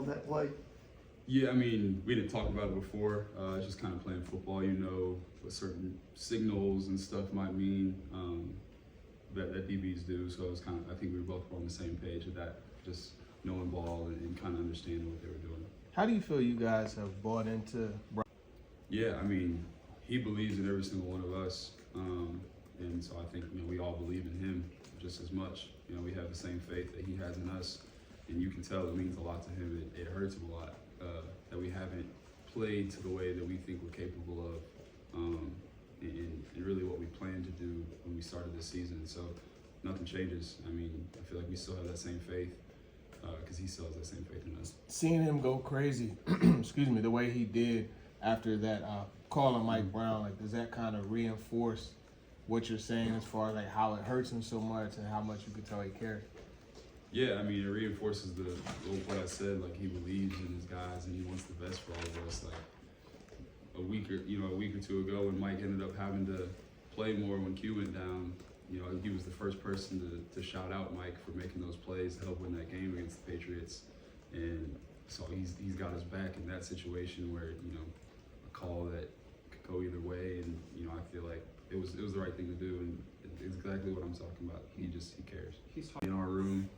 called that play? Yeah, I mean, we didn't talk about it before. It's just kind of playing football. You know what certain signals and stuff might mean that DBs do. So it was kind of, I think we were both on the same page with that, just knowing ball and kind of understanding what they were doing. How do you feel you guys have bought into Brian? Yeah, I mean, he believes in every single one of us. And so I think, we all believe in him just as much. We have the same faith that he has in us. And you can tell it means a lot to him. It hurts him a lot that we haven't played to the way that we think we're capable of. And really what we planned to do when we started this season. So nothing changes. I mean, I feel like we still have that same faith because he still has that same faith in us. Seeing him go crazy, excuse me, the way he did after that call on Mike Brown, like, does that kind of reinforce what you're saying as far as like how it hurts him so much and how much you can tell he cares? Yeah, I mean, it reinforces what I said. Like, he believes in his guys and he wants the best for all of us. Like a week or two ago, when Mike ended up having to play more when Q went down, he was the first person to shout out Mike for making those plays to help win that game against the Patriots. And so he's got us back in that situation where a call that could go either way, and I feel like it was the right thing to do, and it's exactly what I'm talking about. He cares. He's in our room,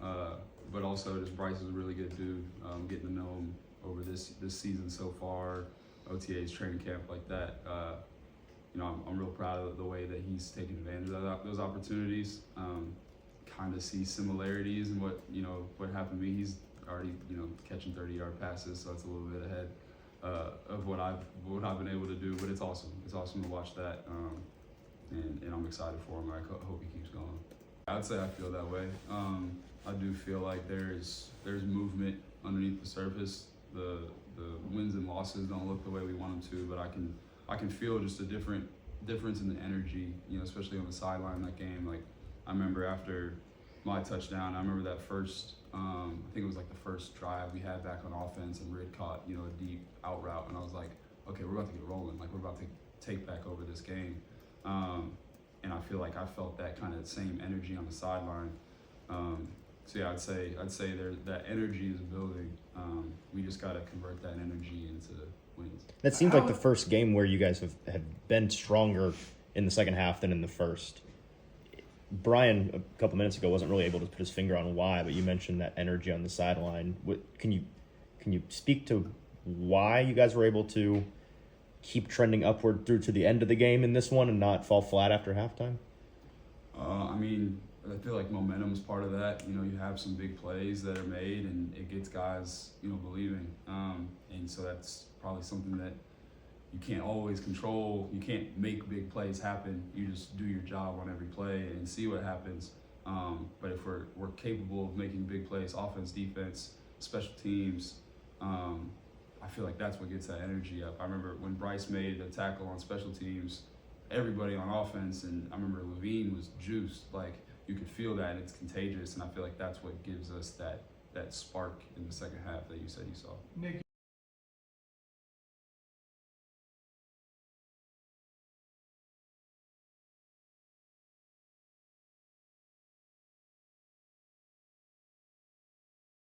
but also just Bryce is a really good dude. Getting to know him over this season so far, OTAs, training camp, like that. I'm real proud of the way that he's taken advantage of those opportunities. Kind of see similarities in what happened to me. He's already catching 30-yard passes, so it's a little bit ahead of what I've been able to do. But it's awesome. It's awesome to watch that. And I'm excited for him. I hope he keeps going. I'd say I feel that way. I do feel like there's movement underneath the surface. The wins and losses don't look the way we want them to, but I can feel just a difference in the energy, especially on the sideline in that game. Like, I remember after my touchdown, I remember that first, I think it was like the first drive we had back on offense, and Rid caught, a deep out route, and I was like, okay, we're about to get rolling. Like, we're about to take back over this game. And I feel like I felt that kind of same energy on the sideline. So yeah, I'd say that energy is building. We just got to convert that energy into wins. That seemed like the first game where you guys have been stronger in the second half than in the first. Brian, a couple minutes ago, wasn't really able to put his finger on why, but you mentioned that energy on the sideline. Can you speak to why you guys were able to keep trending upward through to the end of the game in this one and not fall flat after halftime? I mean, I feel like momentum is part of that. You have some big plays that are made, and it gets guys, believing. And so that's probably something that you can't always control. You can't make big plays happen. You just do your job on every play and see what happens. But if we're capable of making big plays, offense, defense, special teams, I feel like that's what gets that energy up. I remember when Bryce made a tackle on special teams, everybody on offense, and I remember Levine was juiced. Like, you could feel that, and it's contagious, and I feel like that's what gives us that spark in the second half that you said you saw. Nick,